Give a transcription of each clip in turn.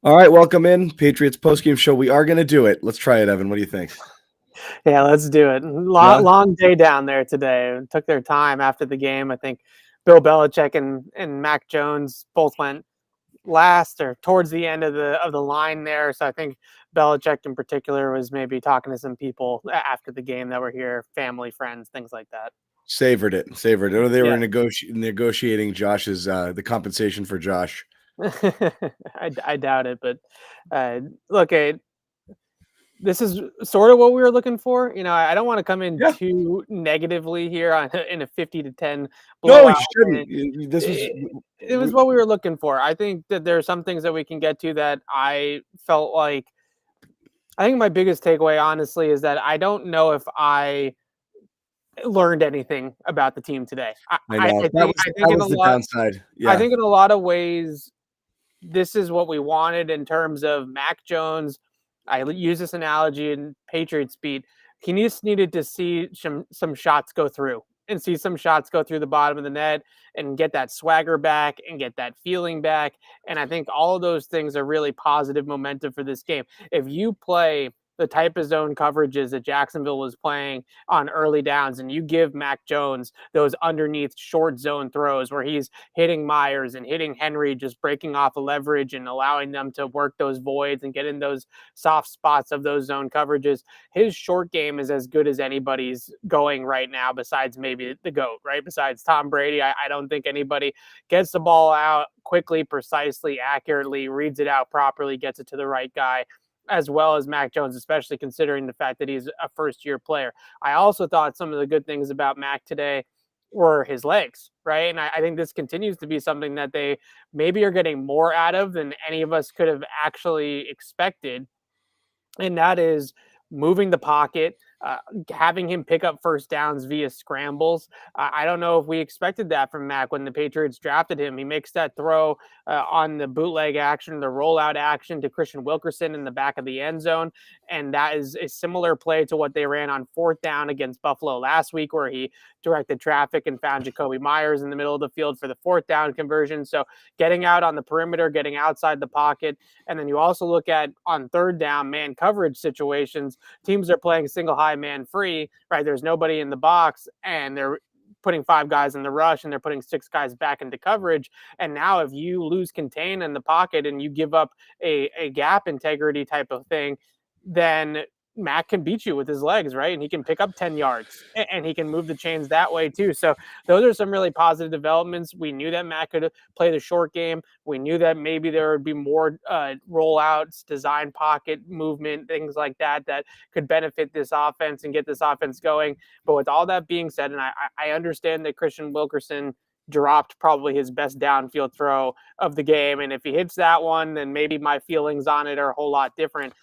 All right, welcome in Patriots postgame show. We are going to do it. Let's try it, Evan. What do you think? Yeah, let's do it. Yeah. Long day down there today. Took their time after the game. I think Bill Belichick and Mac Jones both went last or towards the end of the line there. So I think Belichick in particular was maybe talking to some people after the game that were here, family, friends, things like that. Savored it. Or they were Yeah. negotiating Josh's the compensation for Josh. I doubt it, but look, this is sort of what we were looking for. I don't want to come in Yeah. too negatively here in a 50-10 No, you blowout. shouldn't. This was It was what we were looking for. I think that there are some things that we can get to that I felt like. I think my biggest takeaway, honestly, is that I don't know if I learned anything about the team today. I know. I think That was the downside. I Yeah. think in a lot of ways, this is what we wanted in terms of Mac Jones. I use this analogy in Patriots beat. He just needed to see some shots go through and see some shots go through the bottom of the net and get that swagger back and get that feeling back. And I think all of those things are really positive momentum for this game. If you play the type of zone coverages that Jacksonville was playing on early downs, and you give Mac Jones those underneath short zone throws where he's hitting Myers and hitting Henry, just breaking off a leverage and allowing them to work those voids and get in those soft spots of those zone coverages. His short game is as good as anybody's going right now, besides maybe the GOAT, right? Besides Tom Brady, I don't think anybody gets the ball out quickly, precisely, accurately, reads it out properly, gets it to the right guy, as well as Mac Jones, especially considering the fact that he's a first-year player. I also thought some of the good things about Mac today were his legs, right? And I think this continues to be something that they maybe are getting more out of than any of us could have actually expected. And that is moving the pocket, having him pick up first downs via scrambles. I don't know if we expected that from Mac when the Patriots drafted him. He makes that throw on the bootleg action, the rollout action to Christian Wilkerson in the back of the end zone. And that is a similar play to what they ran on fourth down against Buffalo last week, where he directed traffic and found Jacoby Myers in the middle of the field for the fourth down conversion. So getting out on the perimeter, getting outside the pocket. And then you also look at on third down man coverage situations, teams are playing single high man free, right? There's nobody in the box and they're putting 5 guys in the rush and they're putting 6 guys back into coverage. And now if you lose contain in the pocket and you give up a gap integrity type of thing, then Mac can beat you with his legs, right? And he can pick up 10 yards and he can move the chains that way too. So those are some really positive developments. We knew that Mac could play the short game. We knew that maybe there would be more rollouts, design pocket movement, things like that could benefit this offense and get this offense going. But with all that being said, and I understand that Christian Wilkerson dropped probably his best downfield throw of the game. And if he hits that one, then maybe my feelings on it are a whole lot different.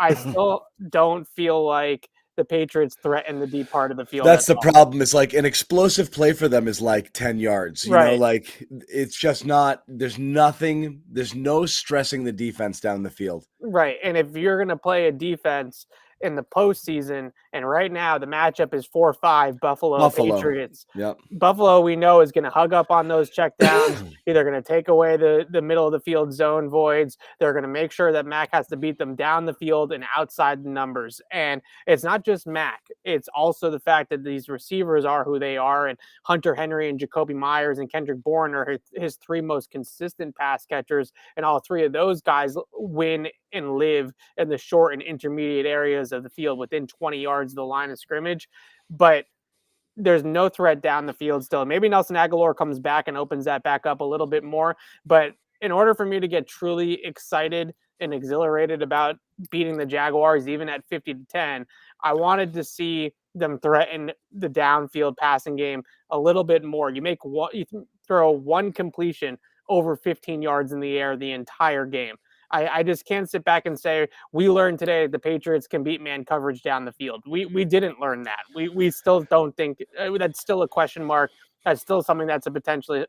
I still don't feel like the Patriots threaten the deep part of the field That's at the all. problem. It's like an explosive play for them is like 10 yards. Right. Like it's just not, there's no stressing the defense down the field. Right. And if you're going to play a defense in the postseason, and right now the matchup is 4-5 Buffalo Patriots. Yep. Buffalo, we know, is going to hug up on those checkdowns. Either going to take away the middle of the field zone voids. They're going to make sure that Mac has to beat them down the field and outside the numbers. And it's not just Mac. It's also the fact that these receivers are who they are. And Hunter Henry and Jacoby Myers and Kendrick Bourne are his 3 most consistent pass catchers. And all 3 of those guys win and live in the short and intermediate areas of the field within 20 yards of the line of scrimmage. But there's no threat down the field still. Maybe Nelson Aguilar comes back and opens that back up a little bit more. But in order for me to get truly excited and exhilarated about beating the Jaguars, even at 50-10, I wanted to see them threaten the downfield passing game a little bit more. You throw one completion over 15 yards in the air the entire game. I just can't sit back and say we learned today the Patriots can beat man coverage down the field. We didn't learn that. We still don't think that's still a question mark. That's still something that's a potentially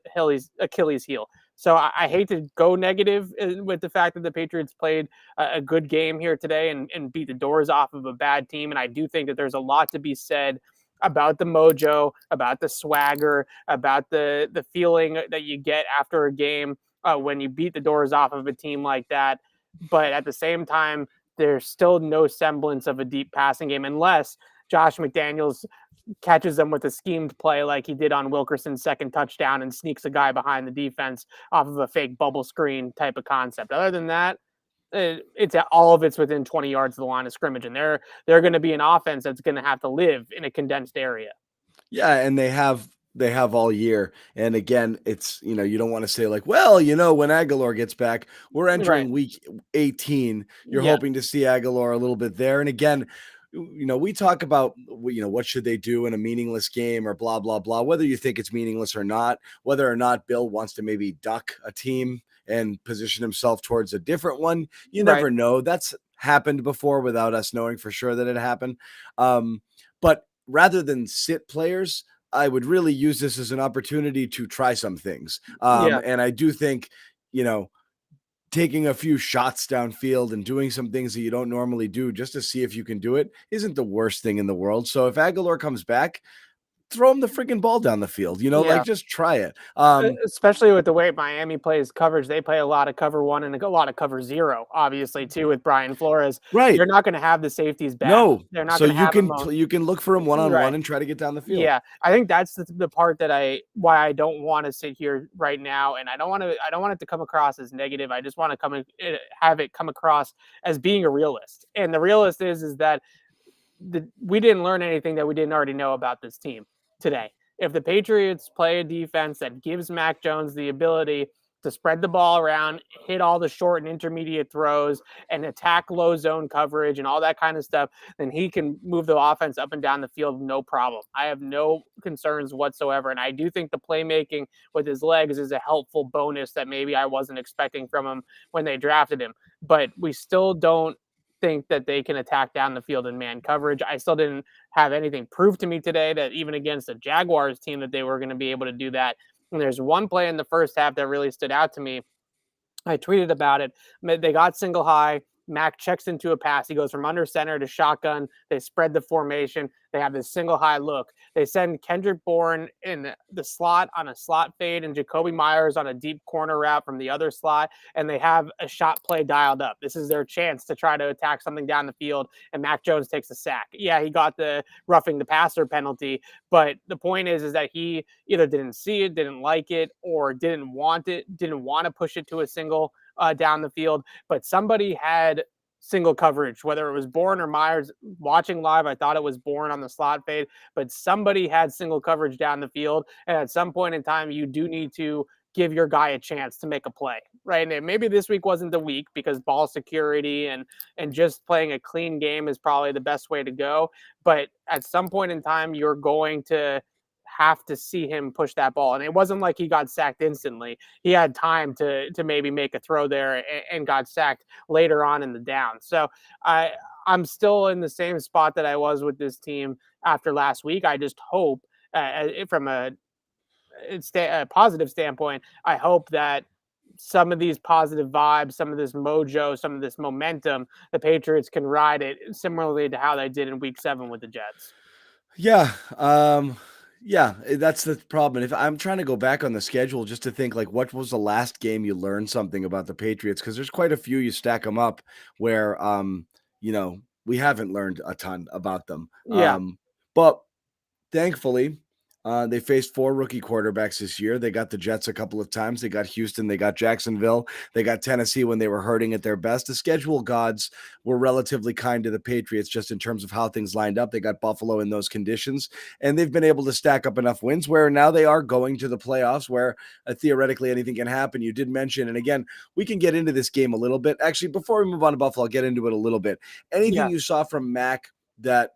Achilles heel. So I hate to go negative with the fact that the Patriots played a good game here today and beat the doors off of a bad team. And I do think that there's a lot to be said about the mojo, about the swagger, about the feeling that you get after a game when you beat the doors off of a team like that. but at the same time, there's still no semblance of a deep passing game unless Josh McDaniels catches them with a schemed play like he did on Wilkerson's second touchdown and sneaks a guy behind the defense off of a fake bubble screen type of concept. Other than that, it's all of it's within 20 yards of the line of scrimmage, and they're going to be an offense that's going to have to live in a condensed area. Yeah, and they have all year. And again, it's, you don't want to say like, well, when Aguilar gets back, we're entering Right. week 18. You're Yeah. hoping to see Aguilar a little bit there. And again, we talk about, what should they do in a meaningless game or blah, blah, blah, whether you think it's meaningless or not, whether or not Bill wants to maybe duck a team and position himself towards a different one. You Right. never know. That's happened before without us knowing for sure that it happened. But rather than sit players, I would really use this as an opportunity to try some things. Yeah. And I do think, taking a few shots downfield and doing some things that you don't normally do just to see if you can do it isn't the worst thing in the world. So if Aguilar comes back, throw him the freaking ball down the field, Yeah. just try it. Especially with the way Miami plays coverage, they play a lot of cover one and a lot of cover zero, obviously, too, with Brian Flores. Right. They're not going to have the safeties back. No. They're not So going to have them you can look for him one-on-one right. and try to get down the field. Yeah, I think that's the part that why I don't want to sit here right now, and I don't want it to come across as negative. I just want to have it come across as being a realist. And the realist is that we didn't learn anything that we didn't already know about this team today. If the Patriots play a defense that gives Mac Jones the ability to spread the ball around, hit all the short and intermediate throws, and attack low zone coverage and all that kind of stuff, then he can move the offense up and down the field no problem. I have no concerns whatsoever. And I do think the playmaking with his legs is a helpful bonus that maybe I wasn't expecting from him when they drafted him. But we still don't think that they can attack down the field in man coverage. I still didn't have anything proved to me today that even against a Jaguars team that they were going to be able to do that. And there's one play in the first half that really stood out to me. I tweeted about it. They got single high. Mac checks into a pass. He goes from under center to shotgun. They spread the formation. They have this single high look. They send Kendrick Bourne in the slot on a slot fade and Jacoby Myers on a deep corner route from the other slot, and they have a shot play dialed up. This is their chance to try to attack something down the field, and Mac Jones takes a sack. Yeah, he got the roughing the passer penalty, but the point is that he either didn't see it, didn't like it, or didn't want to push it to a single down the field, but somebody had single coverage, whether it was Bourne or Myers. Watching live, I thought it was Bourne on the slot fade, but somebody had single coverage down the field. And at some point in time, you do need to give your guy a chance to make a play, right? And maybe this week wasn't the week because ball security and just playing a clean game is probably the best way to go. But at some point in time, you're going to have to see him push that ball. And it wasn't like he got sacked instantly. He had time to maybe make a throw there and got sacked later on in the down. So I'm still in the same spot that I was with this team after last week. I just hope from a positive standpoint, I hope that some of these positive vibes, some of this mojo, some of this momentum, the Patriots can ride it similarly to how they did in week 7 with the Jets. Yeah. Yeah, that's the problem. If I'm trying to go back on the schedule just to think like what was the last game you learned something about the Patriots, because there's quite a few, you stack them up where we haven't learned a ton about them. Yeah. But thankfully, they faced 4 rookie quarterbacks this year. They got the Jets a couple of times. They got Houston. They got Jacksonville. They got Tennessee when they were hurting at their best. The schedule gods were relatively kind to the Patriots just in terms of how things lined up. They got Buffalo in those conditions, and they've been able to stack up enough wins where now they are going to the playoffs where theoretically anything can happen. You did mention, and again, we can get into this game a little bit. Actually, before we move on to Buffalo, I'll get into it a little bit. Anything you saw from Mac that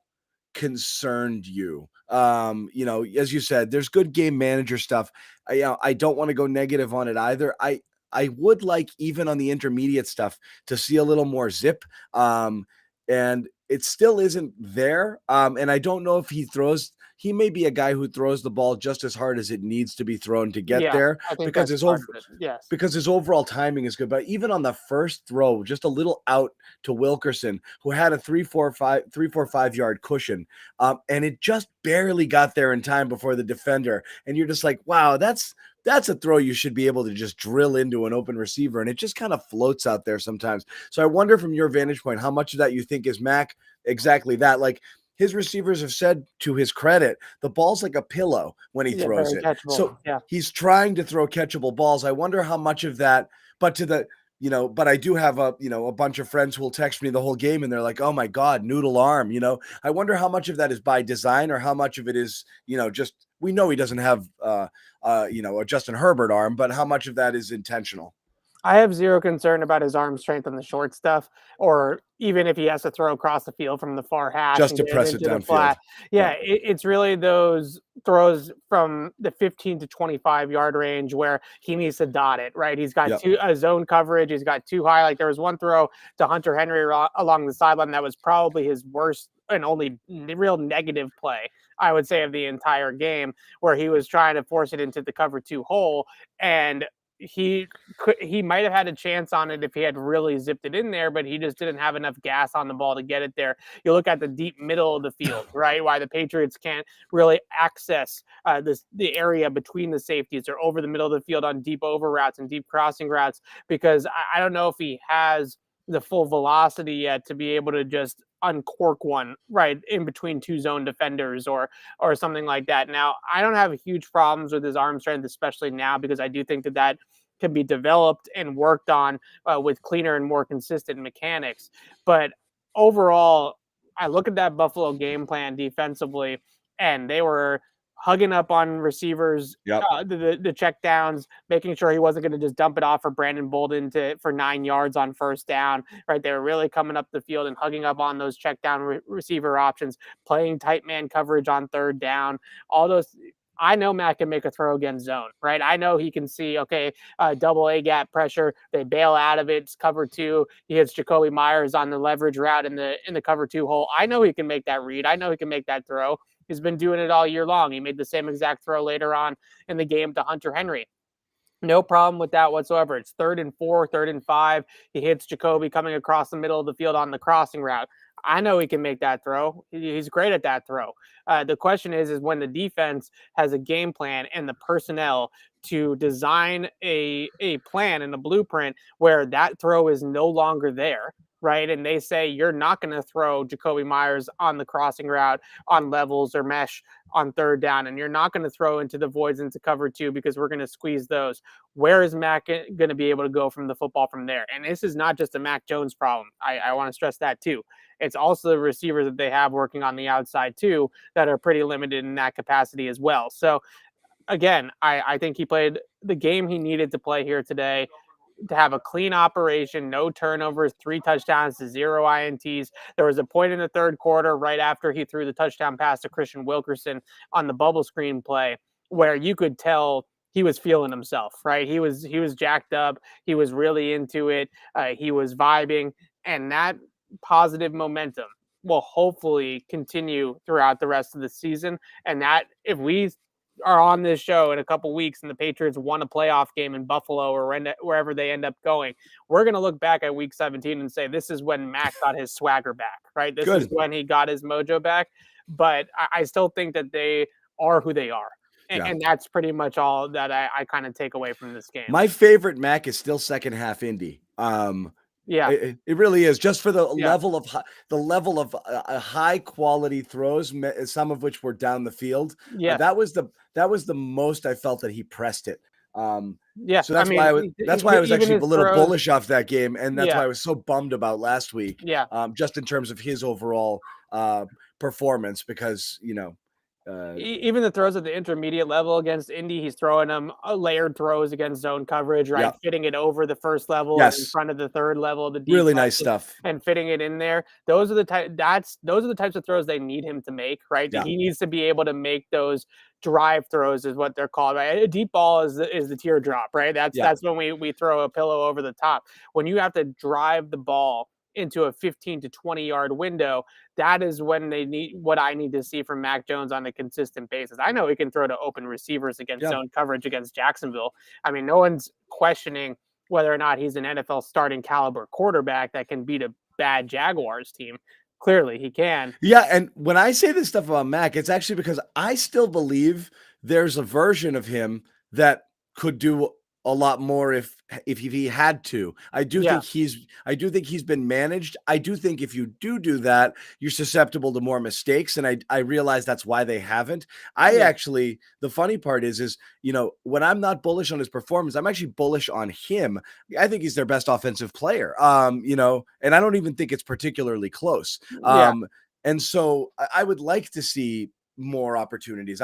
concerned you? As you said, there's good game manager stuff. I don't want to go negative on it either. I would like, even on the intermediate stuff, to see a little more zip. And it still isn't there. And I don't know if he he may be a guy who throws the ball just as hard as it needs to be thrown to get Yeah, there I think because that's his part of it. Yes. because his overall timing is good. But even on the first throw, just a little out to Wilkerson, who had a 3-4-5 yard cushion, and it just barely got there in time before the defender. And you're just like, wow, that's a throw you should be able to just drill into an open receiver, and it just kind of floats out there sometimes. So I wonder, from your vantage point, how much of that you think is Mac exactly that? Like, his receivers have said, to his credit, the ball's like a pillow when he Yeah, throws very it. catchable. So Yeah. he's trying to throw catchable balls. I wonder how much of that, but to the, but I do have a bunch of friends who will text me the whole game and they're like, oh my God, noodle arm. I wonder how much of that is by design or how much of it is, just, we know he doesn't have, a Justin Herbert arm, but how much of that is intentional? I have zero concern about his arm strength on the short stuff, or even if he has to throw across the field from the far hash Just and to get it press it into the downfield. flat. Yeah, Yeah. it's really those throws from the 15 to 25-yard range where he needs to dot it, right? He's got Yep. zone coverage. He's got too high. Like, there was one throw to Hunter Henry along the sideline that was probably his worst and only real negative play, I would say, of the entire game, where he was trying to force it into the cover 2 hole, and he might have had a chance on it if he had really zipped it in there, but he just didn't have enough gas on the ball to get it there. You look at the deep middle of the field, right? Why the Patriots can't really access the area between the safeties or over the middle of the field on deep over routes and deep crossing routes, because I don't know if he has the full velocity yet to be able to just uncork one right in between 2 zone defenders or something like that. Now, I don't have huge problems with his arm strength, especially now, because I do think that can be developed and worked on with cleaner and more consistent mechanics. But overall, I look at that Buffalo game plan defensively, and they were hugging up on receivers, Yep. the check downs, making sure he wasn't going to just dump it off for Brandon Bolden for 9 yards on first down, right? They were really coming up the field and hugging up on those check down receiver options, playing tight man coverage on third down, all those. I know Matt can make a throw against zone, right? I know he can see, okay, double A gap pressure. They bail out of it. It's cover 2. He hits Jacoby Myers on the leverage route in the cover 2 hole. I know he can make that read. I know he can make that throw. He's been doing it all year long. He made the same exact throw later on in the game to Hunter Henry. No problem with that whatsoever. It's 3rd and 4, 3rd and 5. He hits Jacoby coming across the middle of the field on the crossing route. I know he can make that throw. He's great at that throw. The question is when the defense has a game plan and the personnel to design a plan and a blueprint where that throw is no longer there, right? And they say you're not going to throw Jacoby Myers on the crossing route on levels or mesh on third down, and you're not going to throw into the voids into cover 2 because we're going to squeeze those. Where is Mac going to be able to go from the football from there? And this is not just a Mac Jones problem. I want to stress that too. It's also the receivers that they have working on the outside too that are pretty limited in that capacity as well. So again, I think he played the game he needed to play here today, to have a clean operation, no turnovers, 3 touchdowns to 0 INTs. There was a point in the third quarter right after he threw the touchdown pass to Christian Wilkerson on the bubble screen play where you could tell he was feeling himself, right? He was jacked up. He was really into it. He was vibing, and that positive momentum will hopefully continue throughout the rest of the season. And that if we are on this show in a couple weeks and the Patriots won a playoff game in Buffalo or wherever they end up going, we're going to look back at week 17 and say, this is when Mac got his swagger back, right? This is Good. when he got his mojo back. But I still think that they are who they are. Yeah. And that's pretty much all that I kind of take away from this game. My favorite Mac is still second half Indy. Yeah. It really is, just for the Yeah. level of high quality throws, some of which were down the field. Yes. That was the most I felt that he pressed it. Yes. So that's why I was actually a little bullish off that game, and that's why I was so bummed about last week. Yeah. Just in terms of his overall performance, because even the throws at the intermediate level against Indy, he's throwing them layered throws against zone coverage, right? Yeah. Fitting it over the first level and in Yes. front of the third level of the defense. Really nice stuff. And fitting it in there. Those are the types of throws they need him to make, right? Yeah. He needs to be able to make those drive throws, is what they're called, right? A deep ball is the teardrop, right? That's when we throw a pillow over the top. When you have to drive the ball into a 15 to 20-yard window, that is when they need what I need to see from Mac Jones on a consistent basis. I know he can throw to open receivers against Yeah. zone coverage against Jacksonville. I mean, no one's questioning whether or not he's an NFL starting caliber quarterback that can beat a bad Jaguars team. Clearly, he can. Yeah, and when I say this stuff about Mac, it's actually because I still believe there's a version of him that could do a lot more if he had to. I do Yeah, think he's been managed. I do think if you do that, you're susceptible to more mistakes, and I realize that's why they haven't. I yeah, actually, the funny part is when I'm not bullish on his performance, I'm actually bullish on him. I think he's their best offensive player. And I don't even think it's particularly close. yeah. And so I would like to see more opportunities.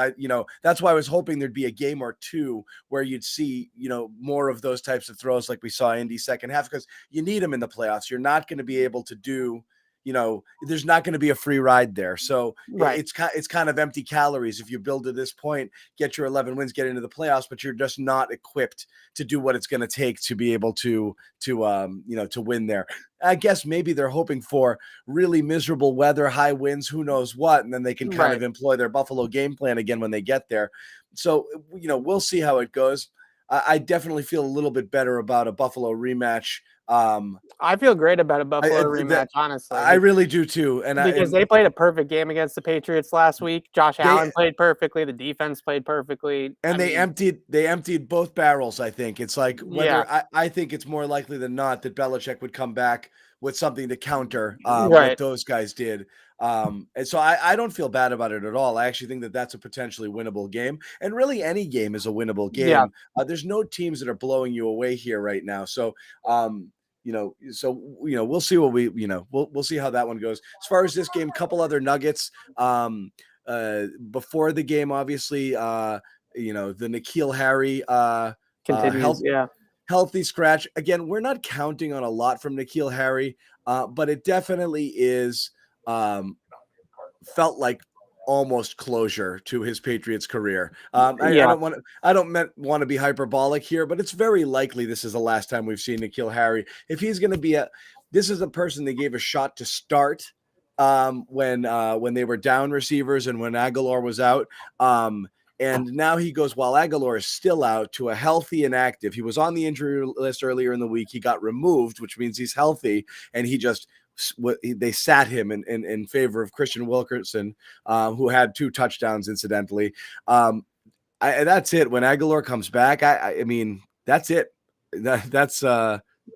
That's why I was hoping there'd be a game or two where you'd see, more of those types of throws like we saw in the second half, because you need them in the playoffs. You're not going to be able to do, there's not going to be a free ride there. So Right. it's kind of empty calories if you build to this point, get your 11 wins, get into the playoffs, but you're just not equipped to do what it's going to take to be able to win there. I guess maybe they're hoping for really miserable weather, high winds, who knows what, and then they can kind of Right. employ their Buffalo game plan again when they get there. So, we'll see how it goes. I definitely feel a little bit better about a Buffalo rematch. I feel great about a I Buffalo that rematch, honestly, I really do too, and because they played a perfect game against the Patriots last week. Josh they Allen played perfectly. The defense played perfectly. I and mean, they emptied both barrels. I think it's like yeah, I think it's more likely than not that Belichick would come back with something to counter what right. those guys did. And so I don't feel bad about it at all. I actually think that that's a potentially winnable game, and really any game is a winnable Yeah. game. There's no teams that are blowing you away here right now. So we'll see what we'll see how that one goes. As far as this game, couple other nuggets. Before the game, obviously, the N'Keal Harry Continues. Yeah. healthy scratch. Again, we're not counting on a lot from N'Keal Harry, but it definitely is felt like almost closure to his Patriots career. I Yeah. don't want to be hyperbolic here, but it's very likely this is the last time we've seen N'Keal Harry. If he's going to be this is a person they gave a shot to start when they were down receivers and when Aguilar was out. And now he goes, while Aguilar is still out, to a healthy and active. He was on the injury list earlier in the week. He got removed, which means he's healthy, and they sat him in favor of Christian Wilkerson, who had 2 touchdowns, incidentally. That's it. When Aguilar comes back, I mean, that's it.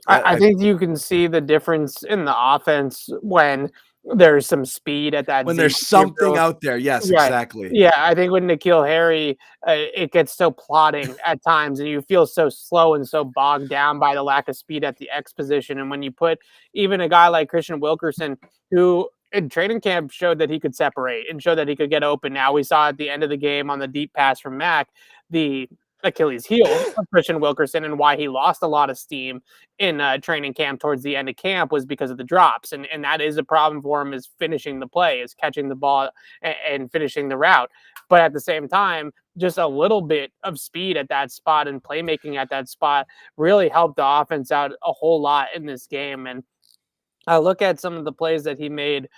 I think you can see the difference in the offense when there's some speed at that when Zeke there's something field. out there. Yes, Right. exactly. Yeah, I think with N'Keal Harry, it gets so plodding at times, and you feel so slow and so bogged down by the lack of speed at the X position. And when you put even a guy like Christian Wilkerson, who in training camp showed that he could separate and show that he could get open. Now we saw at the end of the game on the deep pass from Mac, the Achilles heel of Christian Wilkerson, and why he lost a lot of steam in training camp towards the end of camp was because of the drops. And that is a problem for him, is finishing the play, is catching the ball and finishing the route. But at the same time, just a little bit of speed at that spot and playmaking at that spot really helped the offense out a whole lot in this game. And I look at some of the plays that he made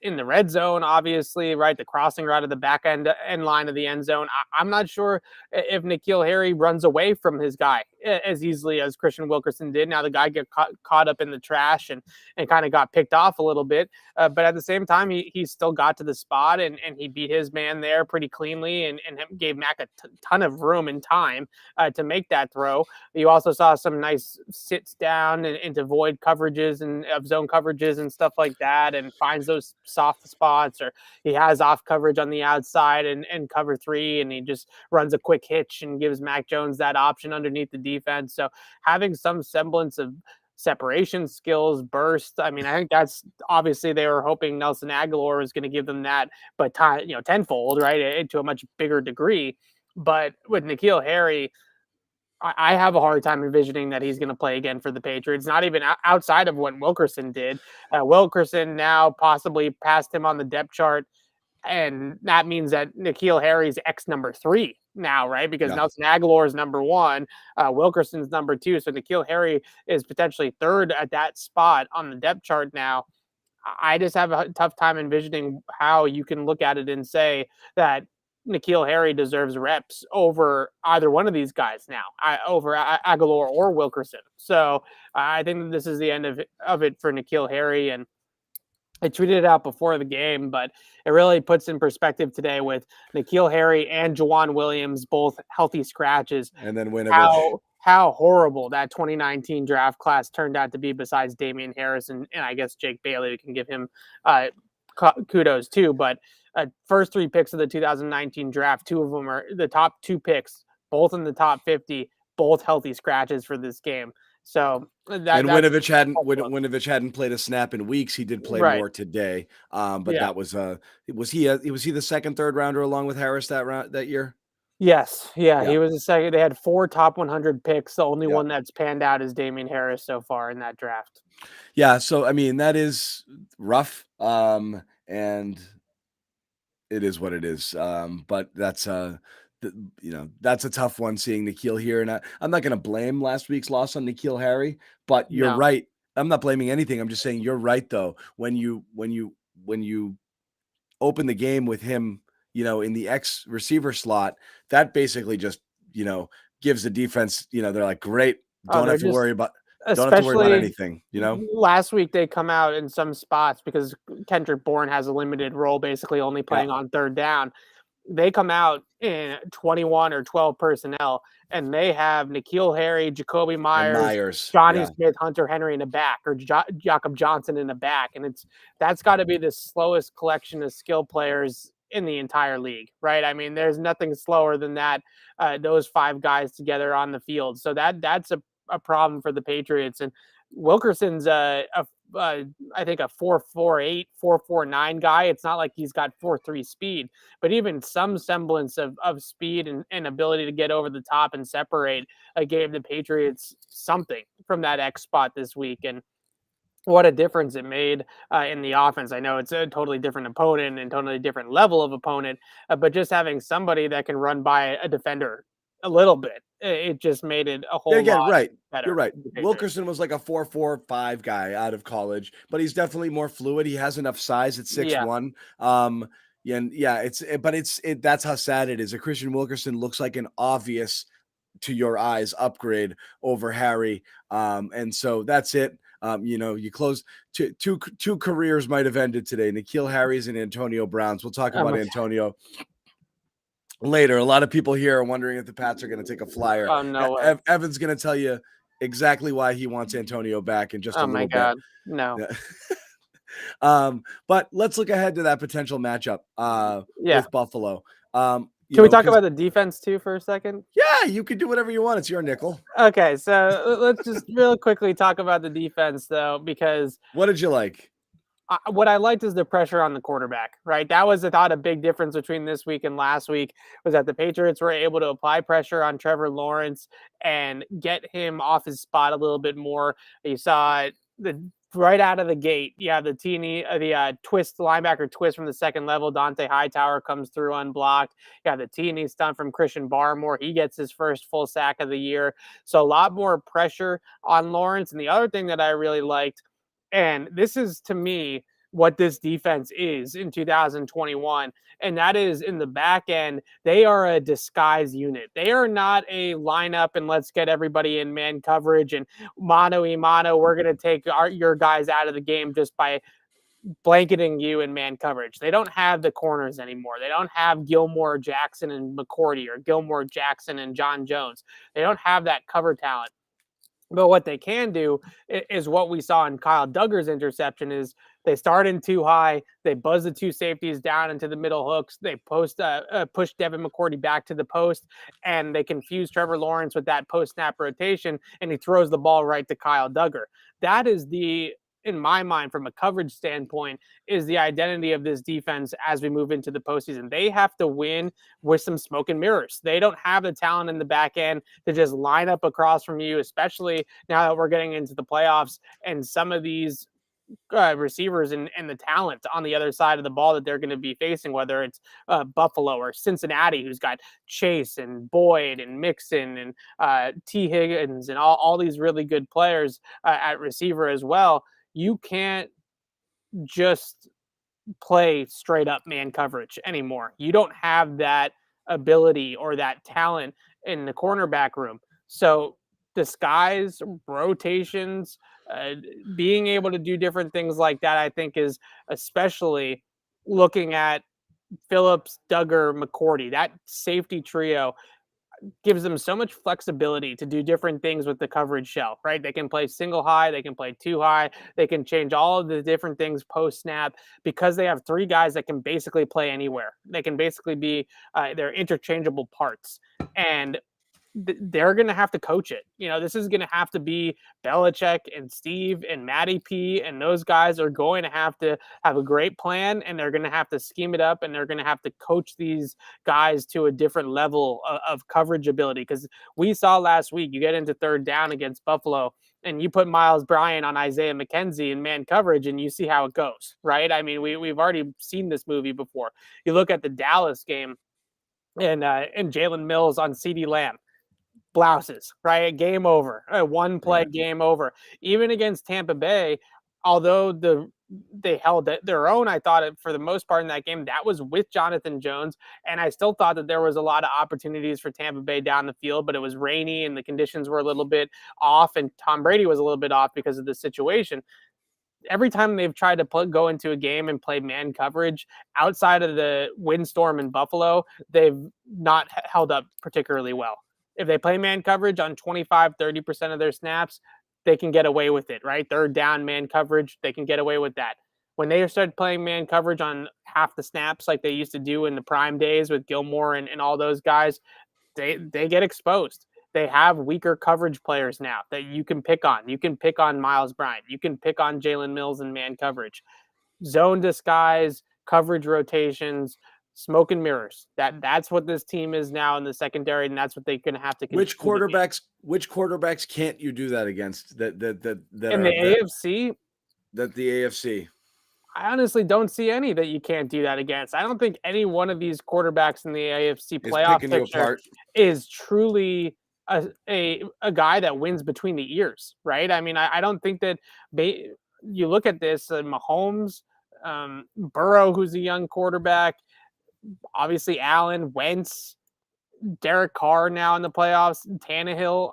in the red zone, obviously, right? The crossing right of the back end line of the end zone. I'm not sure if N'Keal Harry runs away from his guy as easily as Christian Wilkerson did. Now the guy get caught up in the trash and kind of got picked off a little bit. But at the same time, he still got to the spot and he beat his man there pretty cleanly and gave Mac a ton of room and time to make that throw. You also saw some nice sits down and into void coverages and of zone coverages and stuff like that, and finds those soft spots, or he has off coverage on the outside and cover 3, and he just runs a quick hitch and gives Mac Jones that option underneath the defense. So having some semblance of separation skills, burst. I mean, I think that's obviously they were hoping Nelson Aguilar was going to give them that, but tenfold, right, to a much bigger degree. But with N'Keal Harry, I have a hard time envisioning that he's going to play again for the Patriots, not even outside of what Wilkerson did. Wilkerson now possibly passed him on the depth chart, and that means that N'Keal Harry's X number 3 now, right? Because Yeah. Nelson Aguilar is number one, Wilkerson's number two. So N'Keal Harry is potentially third at that spot on the depth chart now. I just have a tough time envisioning how you can look at it and say that N'Keal Harry deserves reps over either one of these guys now, over Aguilar or Wilkerson. So I think that this is the end of it for N'Keal Harry. And I tweeted it out before the game, but it really puts in perspective today with N'Keal Harry and Juwan Williams, both healthy scratches, And then Winovich. how horrible that 2019 draft class turned out to be, besides Damian Harris and I guess Jake Bailey. We can give him kudos too. But first three picks of the 2019 draft, two of them are the top two picks, both in the top 50, both healthy scratches for this game. So Winovich hadn't played a snap in weeks. He did play more today. But that was was he the second, third rounder along with Harris that year? Yes. Yeah. He was the second. They had 4 top 100 picks. The only one that's panned out is Damian Harris so far in that draft. Yeah. So, I mean, that is rough. And it is what it is. But that's, that's a tough one, seeing N'Keal here. And I'm not going to blame last week's loss on N'Keal Harry, but you're right. I'm not blaming anything. I'm just saying you're right, though. When you open the game with him, in the X receiver slot, that basically just, gives the defense, they're like, great. Don't have to worry about anything, Last week they come out in some spots because Kendrick Bourne has a limited role, basically only playing on third down. They come out in 21 or 12 personnel, and they have N'Keal Harry, Jacoby Myers, Johnny Smith, Hunter Henry in the back, or Jakob Johnson in the back. And that's got to be the slowest collection of skill players in the entire league, right? I mean, there's nothing slower than that, those 5 guys together on the field. So that's a problem for the Patriots. And Wilkerson's I think a 4.48, 4.49 guy. It's not like he's got 4.3 speed, but even some semblance of speed and ability to get over the top and separate gave the Patriots something from that X spot this week. And what a difference it made in the offense. I know it's a totally different opponent and totally different level of opponent, but just having somebody that can run by a defender a little bit, it just made it a whole lot better. You're right. Wilkerson was like a 4.45 guy out of college, but he's definitely more fluid. He has enough size at 6'1". That's how sad it is. A Christian Wilkerson looks like an obvious, to your eyes, upgrade over Harry. And so that's it. You close two careers might have ended today. N'Keal Harry's and Antonio Brown's. We'll talk about Antonio later. A lot of people here are wondering if the Pats are going to take a flyer. Oh, no way. Evan's going to tell you exactly why he wants Antonio back in just a little bit. No. But let's look ahead to that potential matchup with Buffalo. Can we talk about the defense too for a second? Yeah, you can do whatever you want. It's your nickel. Okay, so let's just real quickly talk about the defense, though, because what did you like? What I liked is the pressure on the quarterback, right? That was, I thought, a big difference between this week and last week, was that the Patriots were able to apply pressure on Trevor Lawrence and get him off his spot a little bit more. You saw right out of the gate, the linebacker twist from the second level. Dante Hightower comes through unblocked. The T&E stunt from Christian Barmore. He gets his first full sack of the year. So a lot more pressure on Lawrence. And the other thing that I really liked, and this is, to me, what this defense is in 2021, and that is in the back end, they are a disguise unit. They are not a lineup and let's get everybody in man coverage and mano-a-mano. We're going to take your guys out of the game just by blanketing you in man coverage. They don't have the corners anymore. They don't have Gilmore, Jackson, and McCourty, or Gilmore, Jackson, and John Jones. They don't have that cover talent. But what they can do is what we saw in Kyle Duggar's interception is they start in too high, they buzz the 2 safeties down into the middle hooks, they push Devin McCourty back to the post, and they confuse Trevor Lawrence with that post-snap rotation, and he throws the ball right to Kyle Duggar. That is in my mind, from a coverage standpoint, is the identity of this defense as we move into the postseason. They have to win with some smoke and mirrors. They don't have the talent in the back end to just line up across from you, especially now that we're getting into the playoffs and some of these receivers and the talent on the other side of the ball that they're going to be facing, whether it's Buffalo or Cincinnati, who's got Chase and Boyd and Mixon and T. Higgins and all these really good players at receiver as well. You can't just play straight up man coverage anymore. You don't have that ability or that talent in the cornerback room. So disguise, rotations, uh, being able to do different things like that, I think is especially looking at Phillips, Duggar, McCourty, that safety trio gives them so much flexibility to do different things with the coverage shell, right? They can play single high, they can play two high, they can change all of the different things post snap because they have three guys that can basically play anywhere. They can basically be they're interchangeable parts. And they're going to have to coach it. This is going to have to be Belichick and Steve and Matty P, and those guys are going to have a great plan, and they're going to have to scheme it up, and they're going to have to coach these guys to a different level of coverage ability. Because we saw last week, you get into third down against Buffalo, and you put Miles Bryant on Isaiah McKenzie in man coverage, and you see how it goes, right? I mean, we've already seen this movie before. You look at the Dallas game, and Jalen Mills on CeeDee Lamb. Blouses, right? Game over. One play, Right. game over. Even against Tampa Bay, although they held their own, I thought for the most part in that game, that was with Jonathan Jones. And I still thought that there was a lot of opportunities for Tampa Bay down the field, but it was rainy and the conditions were a little bit off, and Tom Brady was a little bit off because of the situation. Every time they've tried to go into a game and play man coverage outside of the windstorm in Buffalo, they've not held up particularly well. If they play man coverage on 25-30% of their snaps, they can get away with it, right? Third down man coverage, they can get away with that. When they start playing man coverage on half the snaps like they used to do in the prime days with Gilmore and all those guys, they get exposed. They have weaker coverage players now that you can pick on. You can pick on Miles Bryant. You can pick on Jalen Mills in man coverage. Zone disguise, coverage rotations, smoke and mirrors. That's what this team is now in the secondary, and that's what they're going to have to continue. Which quarterbacks can't you do that against? That in the AFC? That the AFC. I honestly don't see any that you can't do that against. I don't think any one of these quarterbacks in the AFC playoff picture is truly a guy that wins between the ears, right? I mean, I don't think that you look at this, Mahomes, Burrow, who's a young quarterback, obviously Allen, Wentz, Derek Carr now in the playoffs, Tannehill.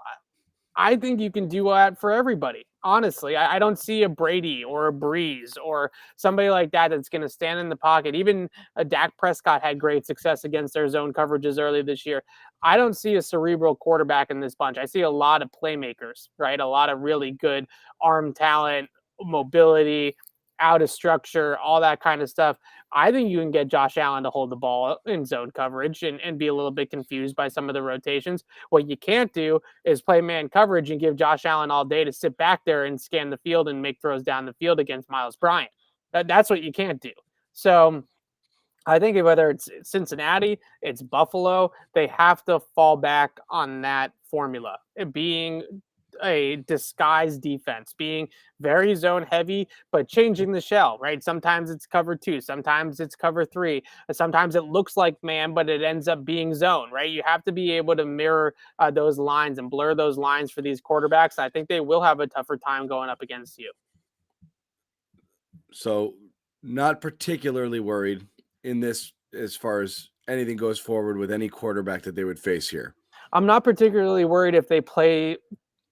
I think you can do that for everybody. Honestly, I don't see a Brady or a Breeze or somebody like that that's going to stand in the pocket. Even Dak Prescott had great success against their zone coverages early this year. I don't see a cerebral quarterback in this bunch. I see a lot of playmakers, right? A lot of really good arm talent, mobility, out of structure, all that kind of stuff. I think you can get Josh Allen to hold the ball in zone coverage and be a little bit confused by some of the rotations. What you can't do is play man coverage and give Josh Allen all day to sit back there and scan the field and make throws down the field against Miles Bryant. That's what you can't do. So I think whether it's Cincinnati, it's Buffalo, they have to fall back on that formula. It being a disguised defense, being very zone heavy, but changing the shell, right? Sometimes it's cover two, sometimes it's cover three, sometimes it looks like man, but it ends up being zone, right? You have to be able to mirror those lines and blur those lines for these quarterbacks. I think they will have a tougher time going up against you. So, not particularly worried in this as far as anything goes forward with any quarterback that they would face here. I'm not particularly worried if they play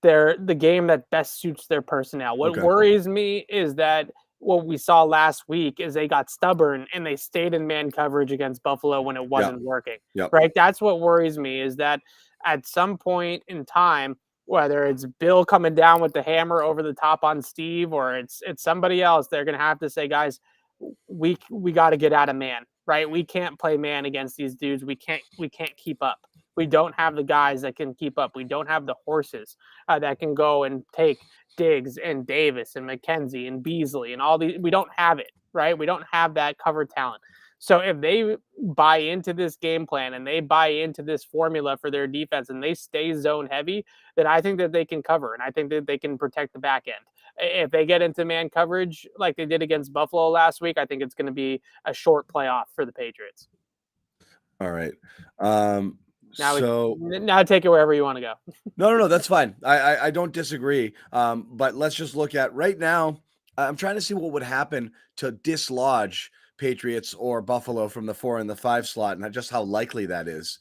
the game that best suits their personnel. What worries me is that what we saw last week is they got stubborn and they stayed in man coverage against Buffalo when it wasn't working. Right? That's what worries me, is that at some point in time, whether it's Bill coming down with the hammer over the top on Steve or it's somebody else, they're going to have to say, guys, we got to get out of man, right? We can't play man against these dudes. We can't keep up. We don't have the guys that can keep up. We don't have the horses that can go and take Diggs and Davis and McKenzie and Beasley and all these. We don't have it, right? We don't have that cover talent. So if they buy into this game plan and they buy into this formula for their defense and they stay zone heavy, then I think that they can cover and I think that they can protect the back end. If they get into man coverage like they did against Buffalo last week, I think it's going to be a short playoff for the Patriots. All right. Now, So now take it wherever you want to go. no, that's fine. I don't disagree. But let's just look at right now. I'm trying to see what would happen to dislodge Patriots or Buffalo from the 4 and the 5 slot, and just how likely that is.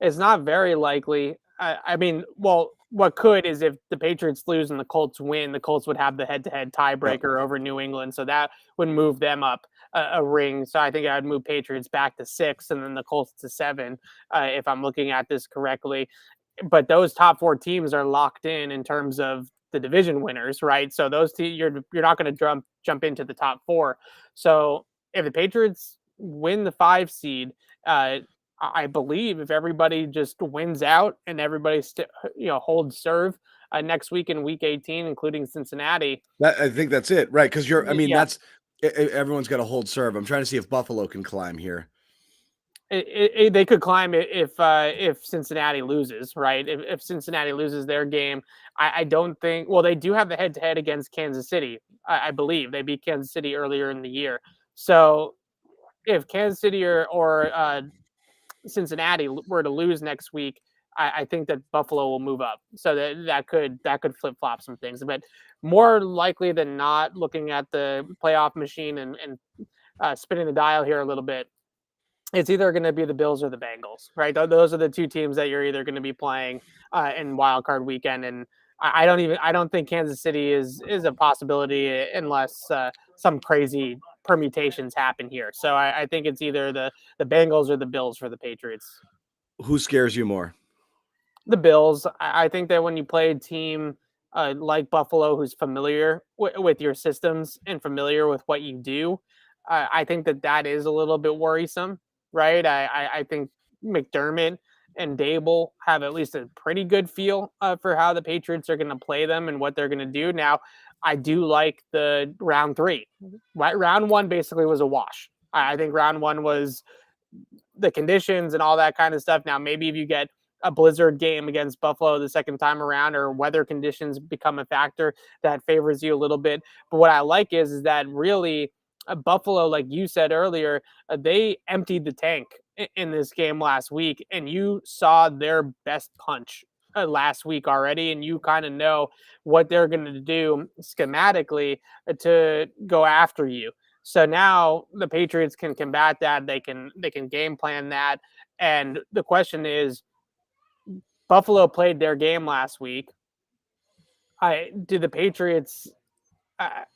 It's not very likely. I mean, well, what could is if the Patriots lose and the Colts win, the Colts would have the head-to-head tiebreaker over New England, so that would move them up a ring. So I think I would move Patriots back to 6, and then the Colts to 7, if I'm looking at this correctly. But those top 4 teams are locked in terms of the division winners, right? So those you're not going to jump into the top 4. So if the Patriots win the 5 seed, I believe if everybody just wins out and everybody holds serve next week in Week 18, including Cincinnati. I think that's it, right? Because I mean, Yeah, that's everyone's got to hold serve. I'm trying to see if Buffalo can climb here. they could climb it if Cincinnati loses, right? If Cincinnati loses their game, I don't think. Well, they do have the head-to-head against Kansas City. I believe they beat Kansas City earlier in the year. So if Kansas City or Cincinnati were to lose next week, I think that Buffalo will move up. So that could flip flop some things. But more likely than not, looking at the playoff machine and spinning the dial here a little bit, it's either going to be the Bills or the Bengals, right? Those are the 2 teams that you're either going to be playing in Wild Card Weekend. And I don't think Kansas City is a possibility unless some crazy permutations happen here. So I think it's either the Bengals or the Bills for the Patriots. Who scares you more? The Bills. I think that when you play a team like Buffalo, who's familiar with your systems and familiar with what you do, I think that is a little bit worrisome, right? I think McDermott and Dable have at least a pretty good feel for how the Patriots are going to play them and what they're going to do. Now, I do like the round 3. Round 1 basically was a wash. I think round 1 was the conditions and all that kind of stuff. Now, maybe if you get a blizzard game against Buffalo the second time around, or weather conditions become a factor that favors you a little bit. But what I like is that really Buffalo, like you said earlier, they emptied the tank in this game last week, and you saw their best punch last week already, and you kind of know what they're going to do schematically to go after you. So now the Patriots can combat that. They can game plan that. And the question is, Buffalo played their game last week. Do the Patriots?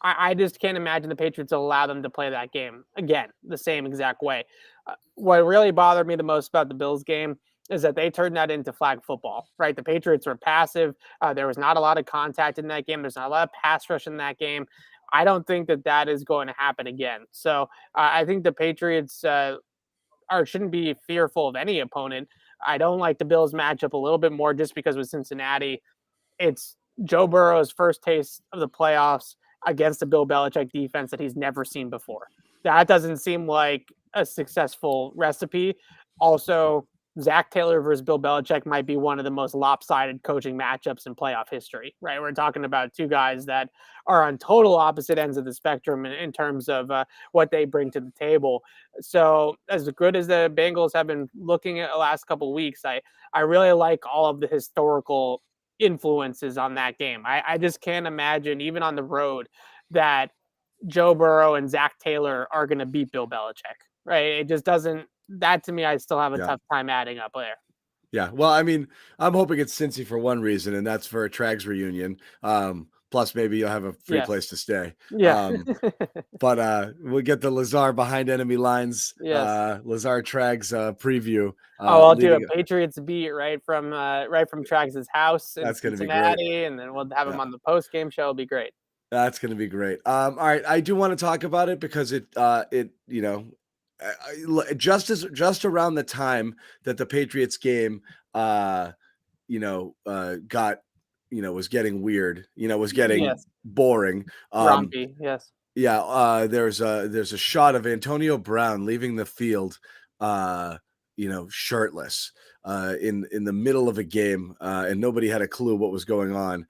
I just can't imagine the Patriots will allow them to play that game again the same exact way. What really bothered me the most about the Bills game is that they turned that into flag football, right? The Patriots were passive. There was not a lot of contact in that game. There's not a lot of pass rush in that game. I don't think that is going to happen again. So I think the Patriots shouldn't be fearful of any opponent. I don't like the Bills matchup a little bit more just because with Cincinnati, it's Joe Burrow's first taste of the playoffs against a Bill Belichick defense that he's never seen before. That doesn't seem like a successful recipe. Also, Zach Taylor versus Bill Belichick might be one of the most lopsided coaching matchups in playoff history, right? We're talking about 2 guys that are on total opposite ends of the spectrum in terms of what they bring to the table. So as good as the Bengals have been looking at the last couple of weeks, I really like all of the historical influences on that game. I just can't imagine, even on the road, that Joe Burrow and Zach Taylor are going to beat Bill Belichick, right? It just doesn't. That to me, I still have a tough time adding up there. Yeah. Well, I mean, I'm hoping it's Cincy for one reason, and that's for a Trags reunion. Plus, maybe you'll have a free place to stay. Yeah. But we'll get the Lazar behind enemy lines. Yes. Lazar Trags preview. I'll do a Patriots beat right from Trags' house in That's going to be great. Cincinnati, and then we'll have him on the post game show. It'll be great. That's going to be great. All right, I do want to talk about it because it just around the time that the Patriots game got was getting weird, was getting boring. Rompy, yes. Yeah, there's a shot of Antonio Brown leaving the field shirtless in the middle of a game, and nobody had a clue what was going on.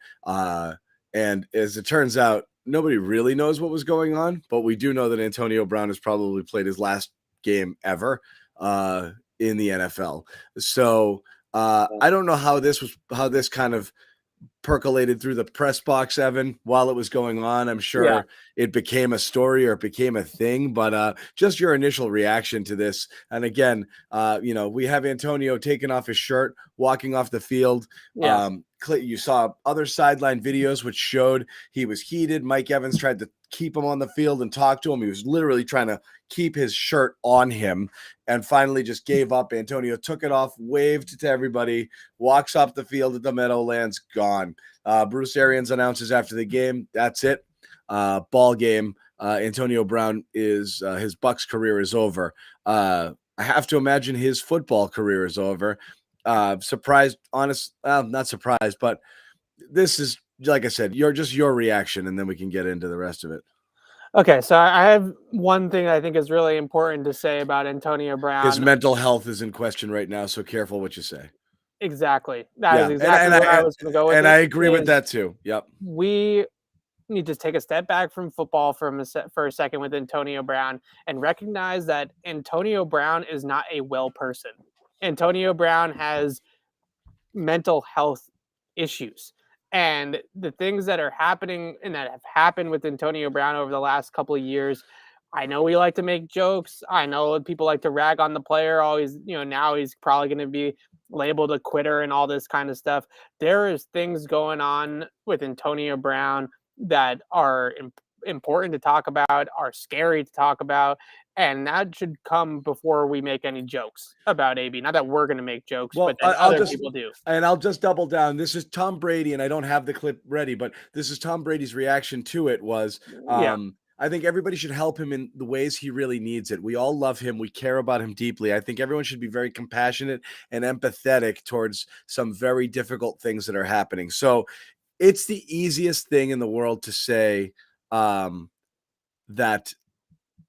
And as it turns out, nobody really knows what was going on, but we do know that Antonio Brown has probably played his last game ever in the NFL. So I don't know how this kind of percolated through the press box, Evan, while it was going on. I'm Yeah. sure it became a story or it became a thing, but just your initial reaction to this. And again, we have Antonio taking off his shirt, walking off the field. Yeah. You saw other sideline videos which showed he was heated. Mike Evans tried to keep him on the field and talk to him. He was literally trying to keep his shirt on him and finally just gave up. Antonio took it off, waved to everybody, walks off the field at the Meadowlands, gone. Bruce Arians announces after the game, that's it. Ball game. Antonio Brown is his Bucs career is over. I have to imagine his football career is over. Surprised, not surprised, but this is, like I said, your reaction, and then we can get into the rest of it. Okay, so I have one thing I think is really important to say about Antonio Brown. His mental health is in question right now, so careful what you say. Exactly. That Yeah, is exactly where I was going to go with and it. I agree with that too. Yep. We need to take a step back from football for a second with Antonio Brown and recognize that Antonio Brown is not a well person. Antonio Brown has mental health issues. And the things that are happening and that have happened with Antonio Brown over the last couple of years, I know we like to make jokes. I know people like to rag on the player. Always, now he's probably going to be labeled a quitter and all this kind of stuff. There is things going on with Antonio Brown that are important to talk about, are scary to talk about, and that should come before we make any jokes about AB. Not that we're going to make jokes, but that other people do. And I'll just double down. This is Tom Brady, and I don't have the clip ready, but this is Tom Brady's reaction to it was, Yeah. I think everybody should help him in the ways he really needs it. We all love him. We care about him deeply. I think everyone should be very compassionate and empathetic towards some very difficult things that are happening. So it's the easiest thing in the world to say that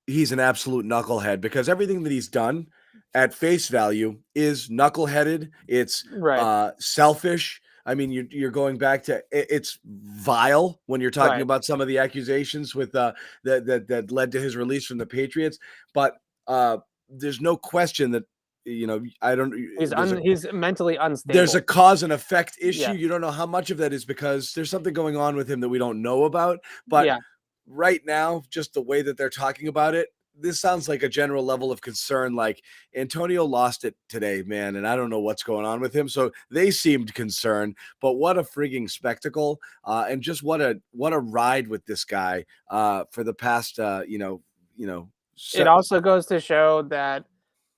he's an absolute knucklehead, because everything that he's done at face value is knuckleheaded. It's Right. selfish. I mean, you're going back to it's vile when you're talking Right. about some of the accusations with that led to his release from the Patriots. But there's no question that I don't. He's mentally unstable. There's a cause and effect issue. Yeah. You don't know how much of that is because there's something going on with him that we don't know about. But Yeah. right now, just the way that they're talking about it, this sounds like a general level of concern. Like Antonio lost it today, man, and I don't know what's going on with him. So they seemed concerned, but what a frigging spectacle, and just what a ride with this guy for the past, It also goes to show that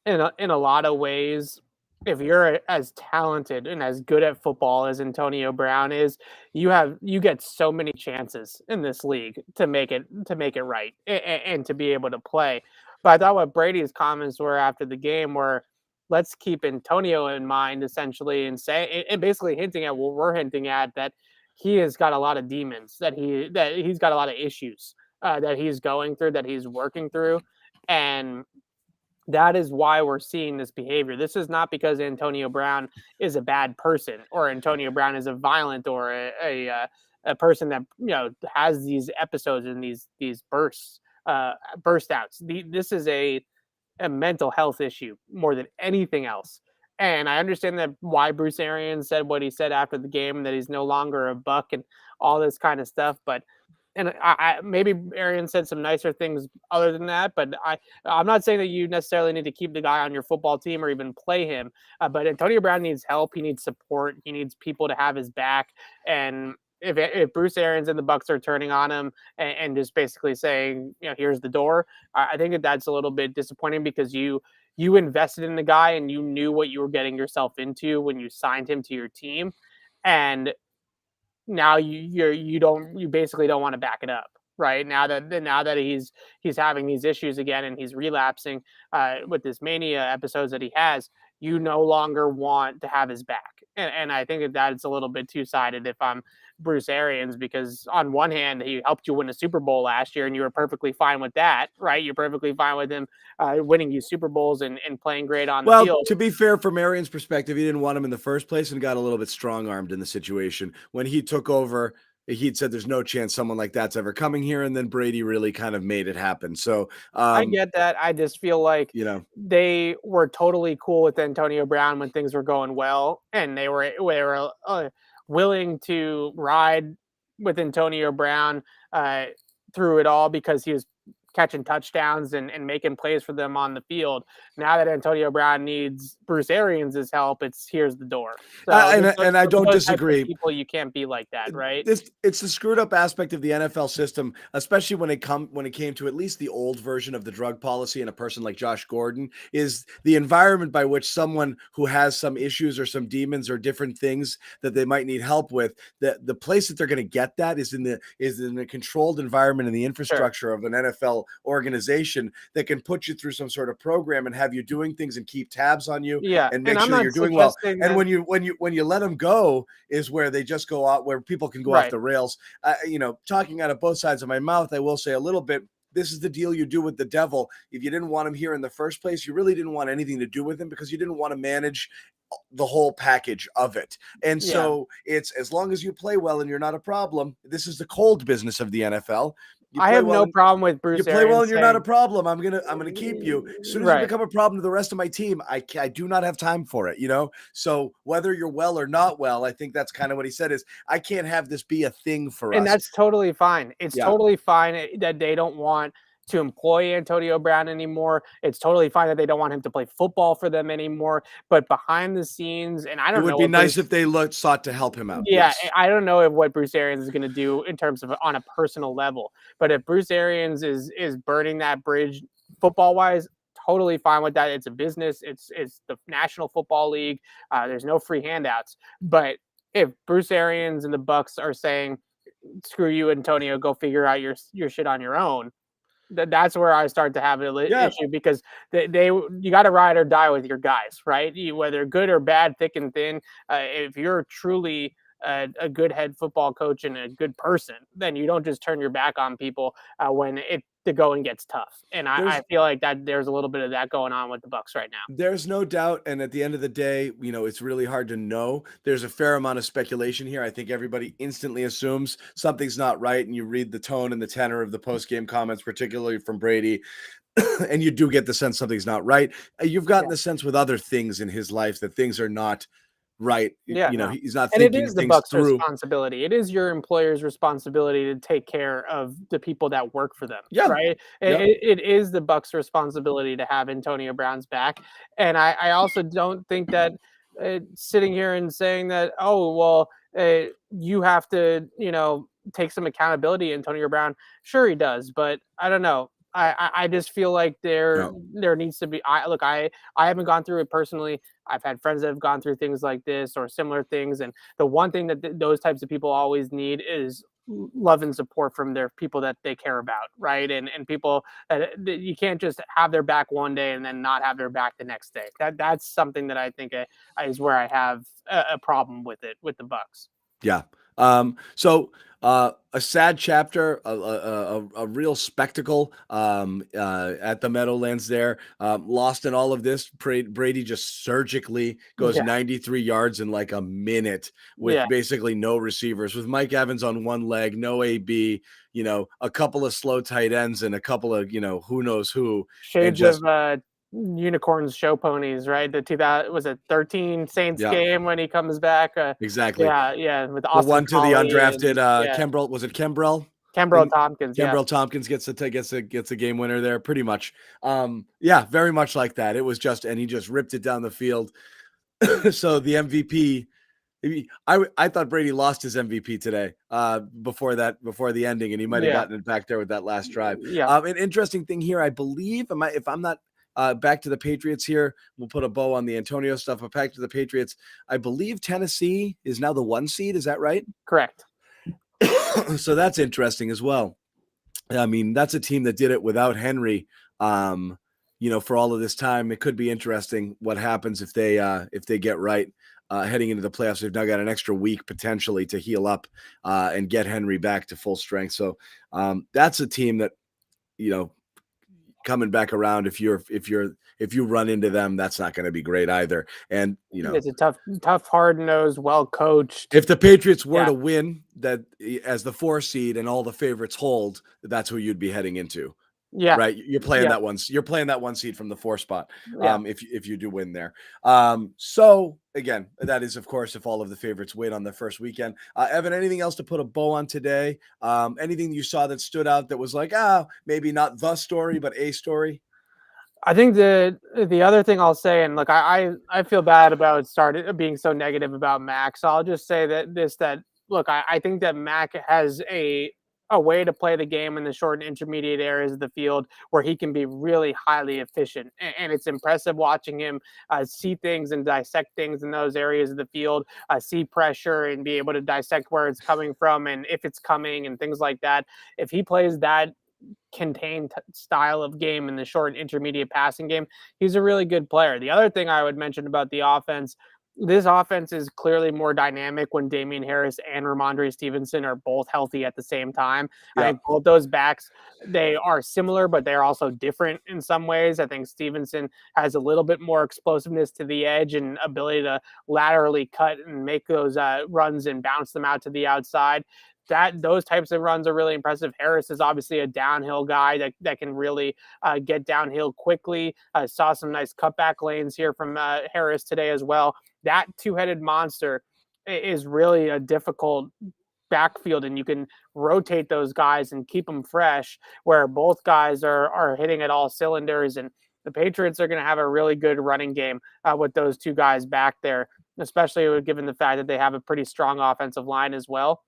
in a lot of ways, if you're as talented and as good at football as Antonio Brown is, you get so many chances in this league to make it right and to be able to play. But I thought what Brady's comments were after the game were, let's keep Antonio in mind essentially, and say and basically hinting at what we're hinting at, that he has got a lot of demons, that he's got a lot of issues that he's going through, that he's working through, and that is why we're seeing this behavior. This is not because Antonio Brown is a bad person or Antonio Brown is a violent or a person that has these episodes and these burst outs. This is a mental health issue more than anything else. And I understand that why Bruce Arians said what he said after the game, that he's no longer a Buck and all this kind of stuff. But I maybe Arian said some nicer things other than that, but I'm not saying that you necessarily need to keep the guy on your football team or even play him. But Antonio Brown needs help. He needs support. He needs people to have his back. And if Bruce Arians and the Bucks are turning on him and just basically saying, here's the door, I think that's a little bit disappointing, because you invested in the guy and you knew what you were getting yourself into when you signed him to your team, and now you basically don't want to back it up, right? Now that he's having these issues again and he's relapsing with this mania episodes that he has, you no longer want to have his back. And I think that's a little bit two-sided if I'm Bruce Arians, because on one hand, he helped you win a Super Bowl last year and you were perfectly fine with that, right? You're perfectly fine with him winning you Super Bowls and playing great on the field. Well, to be fair, from Arian's perspective, he didn't want him in the first place and got a little bit strong-armed in the situation when he took over he'd said there's no chance someone like that's ever coming here. And then Brady really kind of made it happen. So, I get that. I just feel like they were totally cool with Antonio Brown when things were going well, and they were willing to ride with Antonio Brown through it all because he was catching touchdowns and making plays for them on the field. Now that Antonio Brown needs Bruce Arians' help, here's the door. So and I don't those types of disagree. people, you can't be like that, right? It's the screwed up aspect of the NFL system, especially when it came to at least the old version of the drug policy, and a person like Josh Gordon, is the environment by which someone who has some issues or some demons or different things that they might need help with, the place that they're going to get that is in a controlled environment in the infrastructure of an NFL organization that can put you through some sort of program and have you doing things and keep tabs on you and make sure that you're doing well. And when you let them go is where they just go out, where people can go off the rails. Talking out of both sides of my mouth, I will say a little bit. This is the deal you do with the devil. If you didn't want him here in the first place, you really didn't want anything to do with him because you didn't want to manage the whole package of it. And so it's, as long as you play well and you're not a problem, this is the cold business of the NFL. I have no problem with Bruce. You play well and you're not a problem. I'm gonna keep you. As soon as you become a problem to the rest of my team, I do not have time for it. So whether you're well or not well, I think that's kind of what he said is, I can't have this be a thing for us. And that's totally fine. It's totally fine that they don't want to employ Antonio Brown anymore. It's totally fine that they don't want him to play football for them anymore. But behind the scenes, and I don't know, it would be nice if they sought to help him out. Yeah, yes. I don't know what Bruce Arians is going to do in terms of on a personal level. But if Bruce Arians is burning that bridge football wise, totally fine with that. It's a business. It's the National Football League. There's no free handouts. But if Bruce Arians and the Bucs are saying, "Screw you, Antonio, go figure out your shit on your own," that's where I start to have an issue, because you got to ride or die with your guys, right? Whether good or bad, thick and thin. If you're truly a good head football coach and a good person, then you don't just turn your back on people when the going gets tough. And I feel like that there's a little bit of that going on with the Bucs right now. There's no doubt. And at the end of the day, it's really hard to know. There's a fair amount of speculation here. I think everybody instantly assumes something's not right. And you read the tone and the tenor of the post-game comments, particularly from Brady, and you do get the sense something's not right. You've gotten the sense with other things in his life that things are not right. He's not thinking. And it is the Bucs' responsibility. It is your employer's responsibility to take care of the people that work for them. Yeah. Right. It is the Bucs' responsibility to have Antonio Brown's back. And I also don't think that sitting here and saying that, you have to, take some accountability, Antonio Brown. Sure, he does. But I don't know. I just feel like there needs to be. I haven't gone through it personally. I've had friends that have gone through things like this or similar things, and the one thing that those types of people always need is love and support from their people that they care about, right? And people that you can't just have their back one day and then not have their back the next day. That's something that I think is where I have a problem with it with the Bucs. Yeah. So a sad chapter, a real spectacle at the Meadowlands there. Lost in all of this. Brady just surgically goes 93 yards in like a minute with basically no receivers, with Mike Evans on one leg, no AB, a couple of slow tight ends and a couple of, who knows who. Shades of unicorns show ponies, right? The 2013 Saints game when he comes back. Exactly. Yeah. With Austin the one to the undrafted Kembrell. Was it Kembrell? Kembrell Tompkins. Kembrell Tompkins gets a game winner there, pretty much. Very much like that. It was and he just ripped it down the field. So the MVP. I thought Brady lost his MVP today before the ending, and he might have gotten it back there with that last drive. An interesting thing here, I believe, if I'm not back to the Patriots here, we'll put a bow on the Antonio stuff, but back to the Patriots, I believe Tennessee is now the 1 seed. Is that right? Correct. So that's interesting as well. I mean, that's a team that did it without Henry, for all of this time. It could be interesting what happens if they get right. Heading into the playoffs, they've now got an extra week potentially to heal up and get Henry back to full strength. So that's a team that, coming back around, if you run into them, that's not going to be great either. And It's a tough, hard-nosed, well-coached. if the Patriots were Yeah. to win that as the 4 seed and all the favorites hold, that's who you'd be heading into. Yeah. Right, you're playing Yeah. that one. You're playing that 1 seed from the 4 spot. Yeah. If you do win there. So again, that is of course if all of the favorites win on the first weekend. Evan, anything else to put a bow on today? Anything you saw that stood out that was like, maybe not the story, but a story? I think the other thing I'll say, and look, I feel bad about being so negative about Mac. So I'll just say that look, I think that Mac has a way to play the game in the short and intermediate areas of the field where he can be really highly efficient, and it's impressive watching him see things and dissect things in those areas of the field, see pressure and be able to dissect where it's coming from and if it's coming and things like that. If he plays that contained style of game in the short and intermediate passing game, he's a really good player. The other thing I would mention about the offense, this offense is clearly more dynamic when Damian Harris and Ramondre Stevenson are both healthy at the same time. Yeah. I think both those backs, they are similar, but they're also different in some ways. I think Stevenson has a little bit more explosiveness to the edge and ability to laterally cut and make those runs and bounce them out to the outside. Those types of runs are really impressive. Harris is obviously a downhill guy that can really get downhill quickly. Saw some nice cutback lanes here from Harris today as well. That two-headed monster is really a difficult backfield, and you can rotate those guys and keep them fresh where both guys are hitting at all cylinders. And the Patriots are going to have a really good running game with those two guys back there, especially given the fact that they have a pretty strong offensive line as well.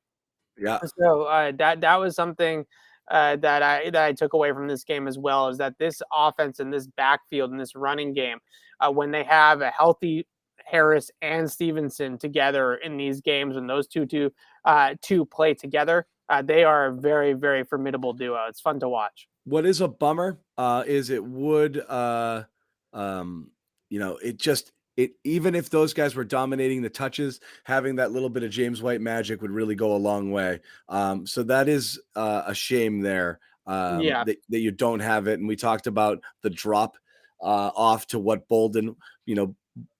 Yeah. So that was something that I took away from this game as well, is that this offense and this backfield and this running game, when they have a healthy Harris and Stevenson together in these games, and those two play together, they are a very, very formidable duo. It's fun to watch. What is a bummer is it would even if those guys were dominating the touches, having that little bit of James White magic would really go a long way. So that is a shame there Yeah. that you don't have it. And we talked about the drop off to what Bolden,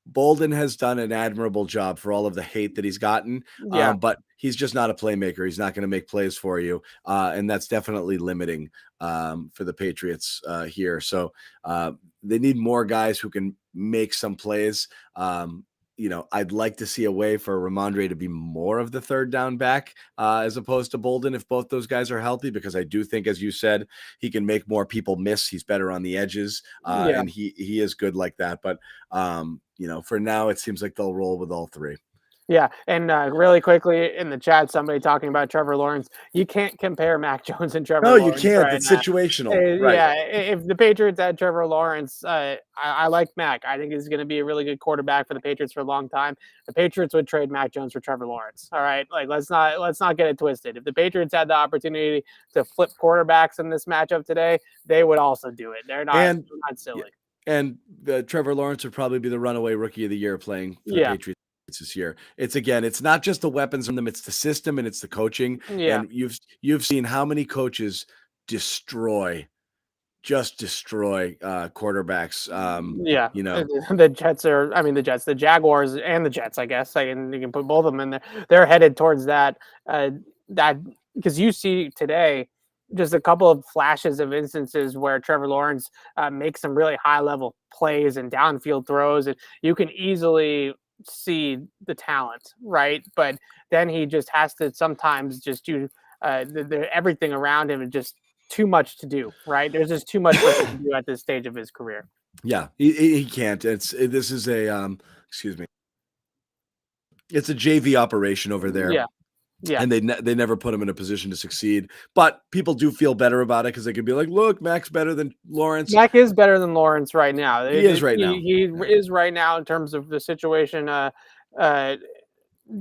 Bolden has done an admirable job for all of the hate that he's gotten, Yeah. but he's just not a playmaker. He's not going to make plays for you, and that's definitely limiting for the Patriots here. So they need more guys who can make some plays. I'd like to see a way for Ramondre to be more of the third down back as opposed to Bolden if both those guys are healthy, because I do think, as you said, he can make more people miss. He's better on the edges, and he is good like that. But, for now, it seems like they'll roll with all three. Yeah, and really quickly in the chat, somebody talking about Trevor Lawrence. You can't compare Mac Jones and Trevor No, Lawrence. you can't. Right It's now. situational. Right. Yeah, if the Patriots had Trevor Lawrence, I like Mac. I think he's going to be a really good quarterback for the Patriots for a long time. The Patriots would trade Mac Jones for Trevor Lawrence. All right, like let's not get it twisted. If the Patriots had the opportunity to flip quarterbacks in this matchup today, they would also do it. They're not silly. And Trevor Lawrence would probably be the runaway rookie of the year playing for the Patriots this year. It's not just the weapons on them, it's the system and it's the coaching. Yeah. And you've seen how many coaches destroy quarterbacks. The Jaguars and the Jets, I guess. You can put both of them in there. They're headed towards that because you see today just a couple of flashes of instances where Trevor Lawrence makes some really high level plays and downfield throws, and you can easily see the talent, right? But then he just has to sometimes just do everything around him, and just too much to do, right? There's just too much to do at this stage of his career. Yeah, he can't. This is a it's a JV operation over there. Yeah. And they never put him in a position to succeed, but people do feel better about it because they could be like, look, Mac's better than Lawrence. Mac is better than Lawrence right now. He is right now. He is right now in terms of the situation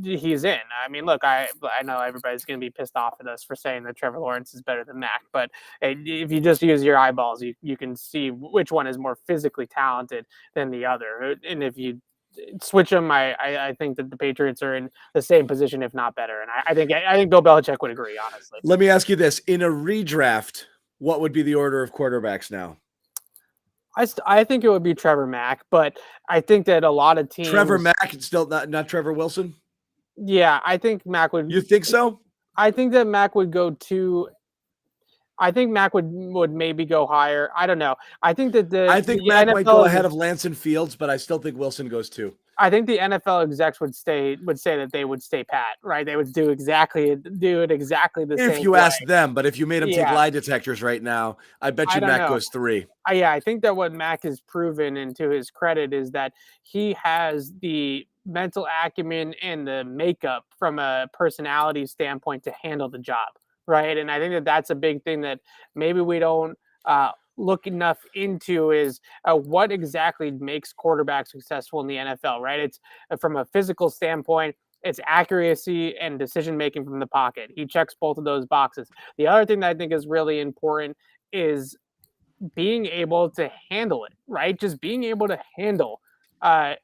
he's in. I mean, look, I know everybody's going to be pissed off at us for saying that Trevor Lawrence is better than Mac, but if you just use your eyeballs, you can see which one is more physically talented than the other. And if you switch them, I think that the Patriots are in the same position, if not better. And I think Bill Belichick would agree, honestly. Let me ask you this: in a redraft, what would be the order of quarterbacks now? I think it would be Trevor Mack, but I think that a lot of teams. Trevor Mack, it's still not Trevor Wilson. Yeah, I think Mack would. You think so? I think that Mack would go to. I think Mack would maybe go higher. I don't know. I think that I think the Mack might go NFL ahead of Lance and Fields, but I still think Wilson goes too. I think the NFL execs would say that they would stay pat, right? They would do it exactly the same If you way. ask them, but if you made them take Yeah. lie detectors right now, I bet I you don't Mack know. goes 3. Yeah, I think that what Mack has proven, and to his credit, is that he has the mental acumen and the makeup from a personality standpoint to handle the job, right? And I think that that's a big thing that maybe we don't look enough into is what exactly makes quarterbacks successful in the NFL, right? It's from a physical standpoint, it's accuracy and decision making from the pocket. He checks both of those boxes. The other thing that I think is really important is being able to handle it, right? Just being able to handle uh,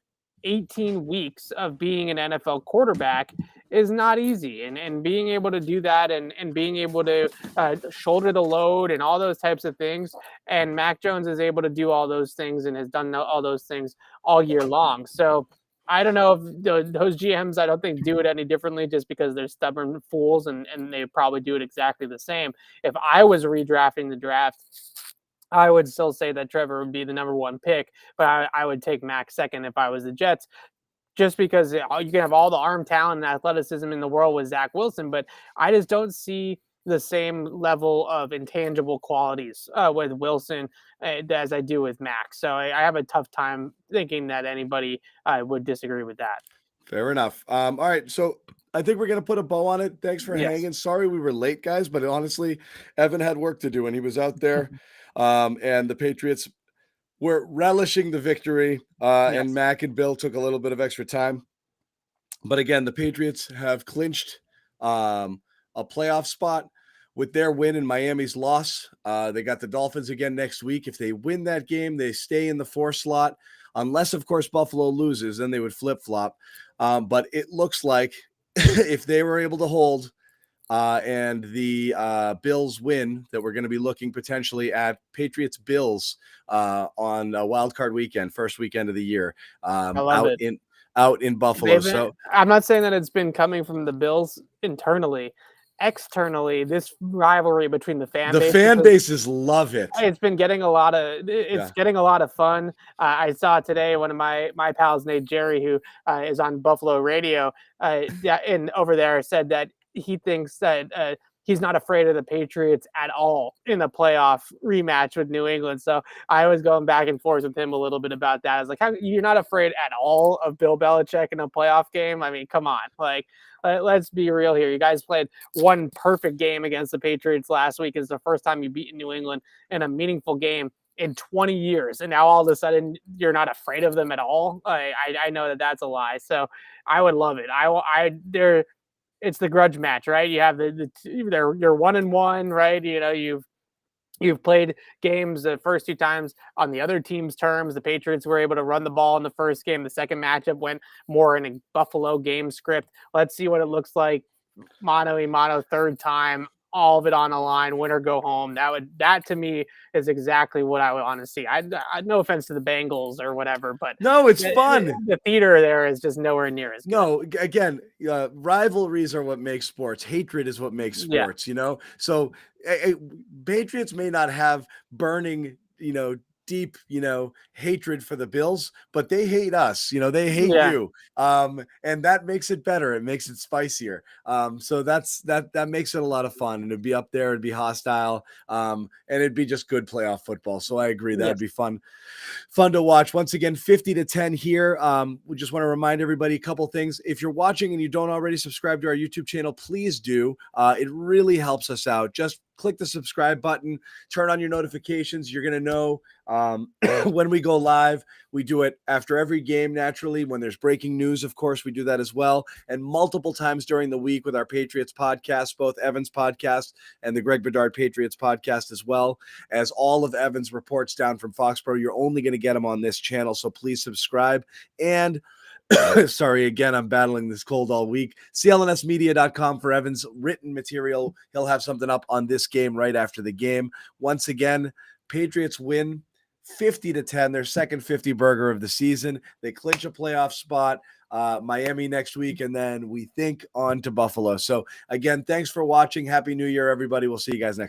18 weeks of being an NFL quarterback is not easy. And being able to do that and being able to shoulder the load and all those types of things. And Mac Jones is able to do all those things and has done all those things all year long. So I don't know if those GMs, I don't think, do it any differently just because they're stubborn fools and they probably do it exactly the same. If I was redrafting the draft, I would still say that Trevor would be the number 1 pick, but I would take Mac second if I was the Jets, just because you can have all the arm talent and athleticism in the world with Zach Wilson, but I just don't see the same level of intangible qualities with Wilson as I do with Mac. So I have a tough time thinking that anybody would disagree with that. Fair enough. All right, so I think we're going to put a bow on it. Thanks for hanging. Sorry we were late, guys, but honestly, Evan had work to do, and he was out there. And the Patriots were relishing the victory, and Mac and Bill took a little bit of extra time. But again, the Patriots have clinched a playoff spot with their win and Miami's loss. They got the Dolphins again next week. If they win that game, they stay in the 4 slot. Unless, of course, Buffalo loses, then they would flip-flop. But it looks like if they were able to hold and the Bills win, that we're going to be looking potentially at Patriots-Bills on a wild card weekend, first weekend of the year, out in Buffalo. I'm not saying that it's been coming from the Bills internally. Externally, this rivalry between the fan bases love it. It's been getting a lot of fun. I saw today one of my pals named Jerry, who is on Buffalo radio, and over there said that he thinks that he's not afraid of the Patriots at all in the playoff rematch with New England. So I was going back and forth with him a little bit about that. I was like, how, you're not afraid at all of Bill Belichick in a playoff game? I mean, come on. Like, let's be real here. You guys played one perfect game against the Patriots last week. It's the first time you beat New England in a meaningful game in 20 years. And now all of a sudden you're not afraid of them at all. I know that that's a lie. So I would love it. It's the grudge match, right? You have you're 1-1, right? You know, you've played games the first 2 times on the other team's terms. The Patriots were able to run the ball in the first game. The second matchup went more in a Buffalo game script. Let's see what it looks like mano a mano, third time, all of it on the line, win or go home. That to me is exactly what I would want to see. I no offense to the Bengals or whatever, but no, it's fun. The theater there is just nowhere near as good. No, again, rivalries are what makes sports. Hatred is what makes sports, you know? So Patriots may not have burning, deep, hatred for the Bills, but they hate us, they hate you. And that makes it better. It makes it spicier. So that makes it a lot of fun, and it'd be up there, it'd be hostile. And it'd be just good playoff football. So I agree. That'd be fun to watch. Once again, 50-10 here. We just want to remind everybody a couple things. If you're watching and you don't already subscribe to our YouTube channel, please do. It really helps us out. Just click the subscribe button, turn on your notifications. You're going to know when we go live. We do it after every game, naturally. When there's breaking news, of course, we do that as well. And multiple times during the week with our Patriots podcast, both Evan's podcast and the Greg Bedard Patriots podcast, as well as all of Evan's reports down from Foxborough. You're only going to get them on this channel, so please subscribe. And sorry, again, I'm battling this cold all week. CLNSmedia.com for Evan's written material. He'll have something up on this game right after the game. Once again, Patriots win 50-10, their second 50 burger of the season. They clinch a playoff spot. Miami next week, and then we think on to Buffalo. So again, thanks for watching. Happy New Year, everybody. We'll see you guys next.